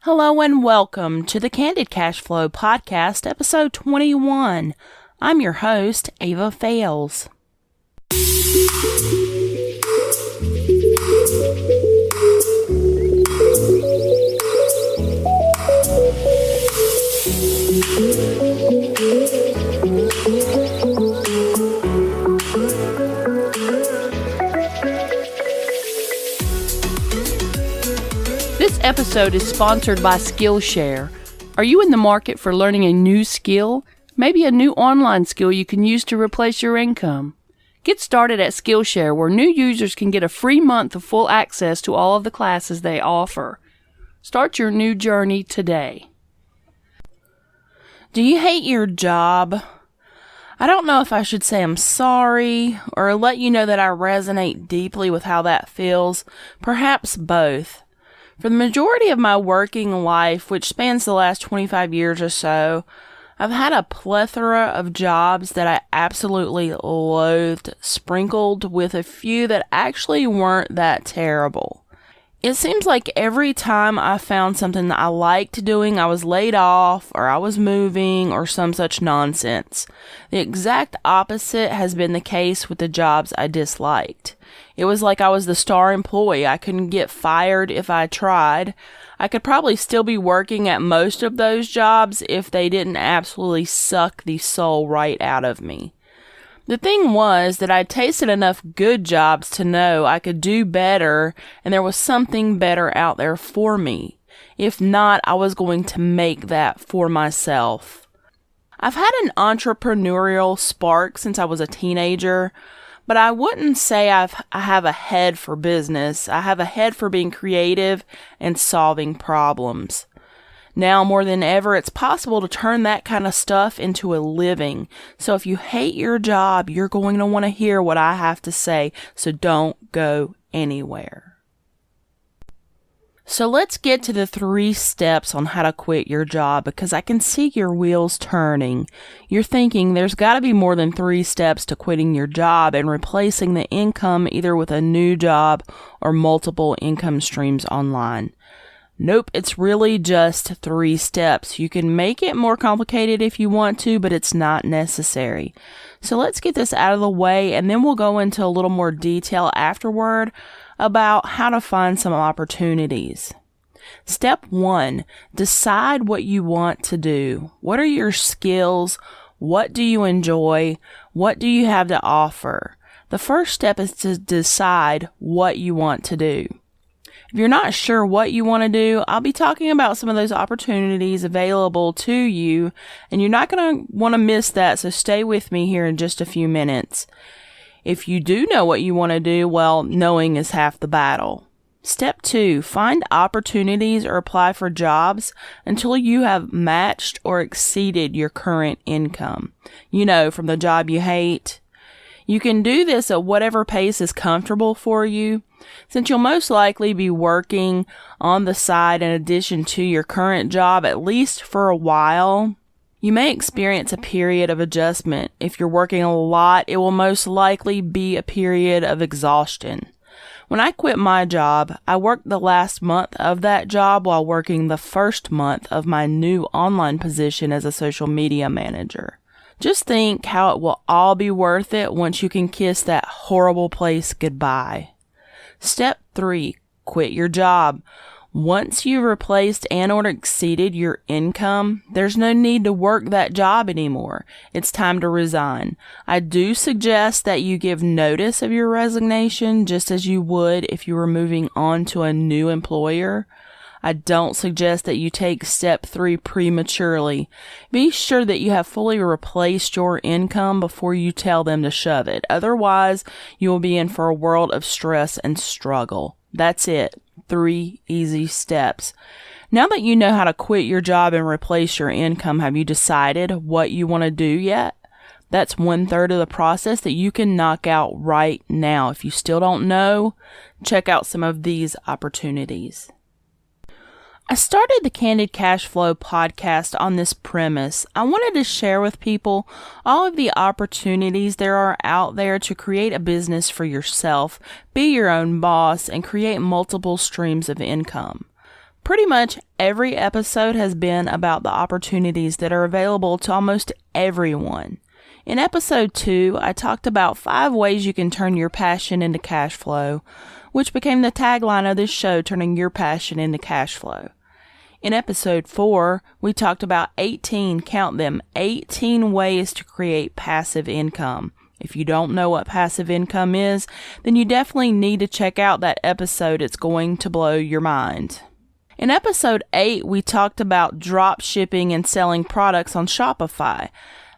Hello and welcome to the Candid Cashflow podcast, episode 21. I'm your host, Ava Fales. This episode is sponsored by Skillshare. Are you in the market for learning a new skill? Maybe a new online skill you can use to replace your income? Get started at Skillshare, where new users can get a free month of full access to all of the classes they offer. Start your new journey today. Do you hate your job? I don't know if I should say I'm sorry or let you know that I resonate deeply with how that feels. Perhaps both. For the majority of my working life, which spans the last 25 years or so, I've had a plethora of jobs that I absolutely loathed, sprinkled with a few that actually weren't that terrible. It seems like every time I found something that I liked doing, I was laid off, or I was moving, or some such nonsense. The exact opposite has been the case with the jobs I disliked. It was like I was the star employee. I couldn't get fired if I tried. I could probably still be working at most of those jobs if they didn't absolutely suck the soul right out of me. The thing was that I'd tasted enough good jobs to know I could do better, and there was something better out there for me. If not, I was going to make that for myself. I've had an entrepreneurial spark since I was a teenager, but I wouldn't say I have a head for business. I have a head for being creative and solving problems. Now more than ever, it's possible to turn that kind of stuff into a living. So if you hate your job, you're going to want to hear what I have to say, so don't go anywhere. So let's get to the 3 steps on how to quit your job, because I can see your wheels turning. You're thinking there's got to be more than 3 steps to quitting your job and replacing the income either with a new job or multiple income streams online. Nope, it's really just 3 steps. You can make it more complicated if you want to, but it's not necessary. So let's get this out of the way, and then we'll go into a little more detail afterward about how to find some opportunities. Step 1, decide what you want to do. What are your skills? What do you enjoy? What do you have to offer? The first step is to decide what you want to do. If you're not sure what you want to do, I'll be talking about some of those opportunities available to you, and you're not going to want to miss that, so stay with me here in just a few minutes. If you do know what you want to do, well, knowing is half the battle. Step 2, find opportunities or apply for jobs until you have matched or exceeded your current income. You know, from the job you hate. You can do this at whatever pace is comfortable for you. Since you'll most likely be working on the side in addition to your current job, at least for a while, you may experience a period of adjustment. If you're working a lot, it will most likely be a period of exhaustion. When I quit my job, I worked the last month of that job while working the first month of my new online position as a social media manager. Just think how it will all be worth it once you can kiss that horrible place goodbye. Step 3, quit your job. Once you've replaced and or exceeded your income, there's no need to work that job anymore. It's time to resign. I do suggest that you give notice of your resignation just as you would if you were moving on to a new employer. I don't suggest that you take step 3 prematurely. Be sure that you have fully replaced your income before you tell them to shove it. Otherwise, you will be in for a world of stress and struggle. That's it. 3 easy steps. Now that you know how to quit your job and replace your income, have you decided what you want to do yet? That's 1/3 of the process that you can knock out right now. If you still don't know, check out some of these opportunities. I started the Candid Cashflow podcast on this premise. I wanted to share with people all of the opportunities there are out there to create a business for yourself, be your own boss, and create multiple streams of income. Pretty much every episode has been about the opportunities that are available to almost everyone. In episode 2, I talked about 5 ways you can turn your passion into cash flow, which became the tagline of this show, turning your passion into cash flow. In episode 4, we talked about 18 ways to create passive income. If you don't know what passive income is, then you definitely need to check out that episode. It's going to blow your mind. In episode 8, we talked about drop shipping and selling products on Shopify.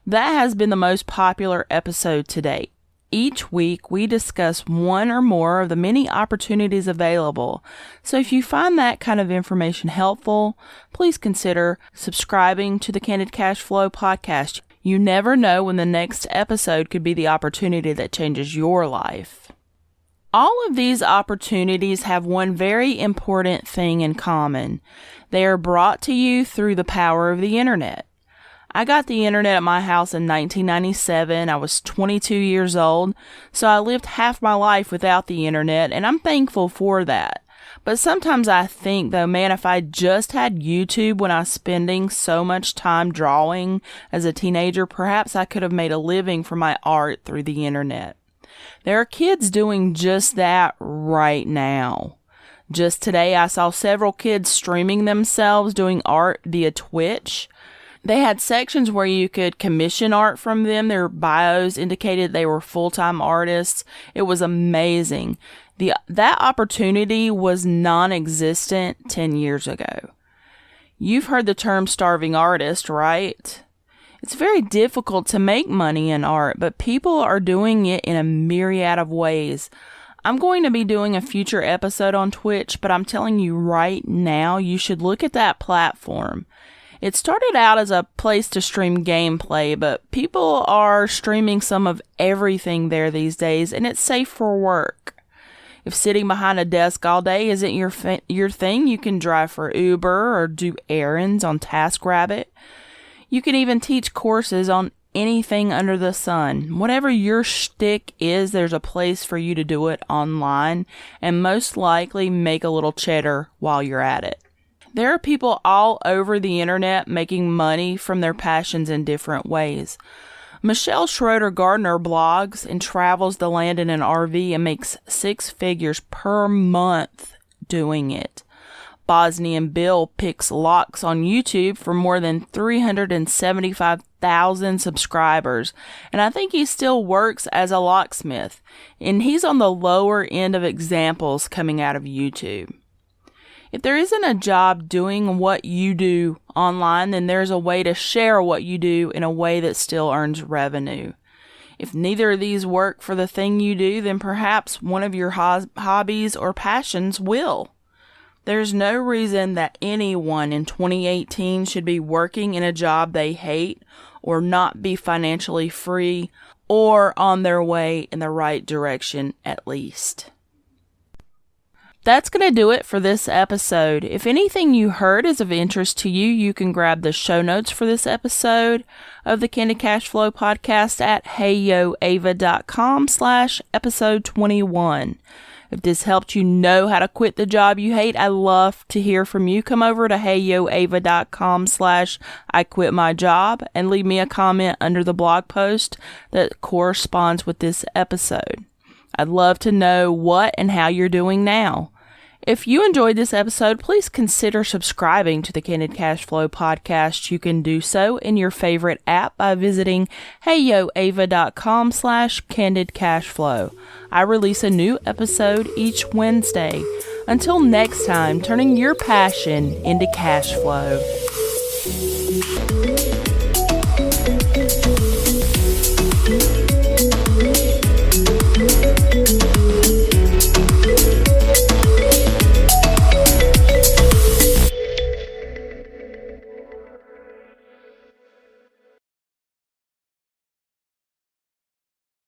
That has been the most popular episode to date. Each week, we discuss one or more of the many opportunities available. So if you find that kind of information helpful, please consider subscribing to the Candid Cashflow podcast. You never know when the next episode could be the opportunity that changes your life. All of these opportunities have one very important thing in common. They are brought to you through the power of the internet. I got the internet at my house in 1997. I was 22 years old, so I lived half my life without the internet, and I'm thankful for that. But sometimes I think, though, man, if I just had YouTube when I was spending so much time drawing as a teenager, perhaps I could have made a living from my art through the internet. There are kids doing just that right now. Just today, I saw several kids streaming themselves doing art via Twitch. They had sections where you could commission art from them. Their bios indicated they were full-time artists. It was amazing. That opportunity was non-existent 10 years ago. You've heard the term starving artist, right? It's very difficult to make money in art, but people are doing it in a myriad of ways. I'm going to be doing a future episode on Twitch, but I'm telling you right now, you should look at that platform. It started out as a place to stream gameplay, but people are streaming some of everything there these days, and it's safe for work. If sitting behind a desk all day isn't your thing, you can drive for Uber or do errands on TaskRabbit. You can even teach courses on anything under the sun. Whatever your shtick is, there's a place for you to do it online and most likely make a little cheddar while you're at it. There are people all over the internet making money from their passions in different ways. Michelle Schroeder Gardner blogs and travels the land in an RV and makes 6 figures per month doing it. Bosnian Bill picks locks on YouTube for more than 375,000 subscribers, and I think he still works as a locksmith, and he's on the lower end of examples coming out of YouTube. If there isn't a job doing what you do online, then there's a way to share what you do in a way that still earns revenue. If neither of these work for the thing you do, then perhaps one of your hobbies or passions will. There's no reason that anyone in 2018 should be working in a job they hate or not be financially free or on their way in the right direction at least. That's going to do it for this episode. If anything you heard is of interest to you, you can grab the show notes for this episode of the Candid Cashflow podcast at heyoava.com/episode 21. If this helped you know how to quit the job you hate, I'd love to hear from you. Come over to heyoava.com/IQuitMyJob and leave me a comment under the blog post that corresponds with this episode. I'd love to know what and how you're doing now. If you enjoyed this episode, please consider subscribing to the Candid Cashflow podcast. You can do so in your favorite app by visiting heyoava.com/candidcashflow. I release a new episode each Wednesday. Until next time, turning your passion into cash flow.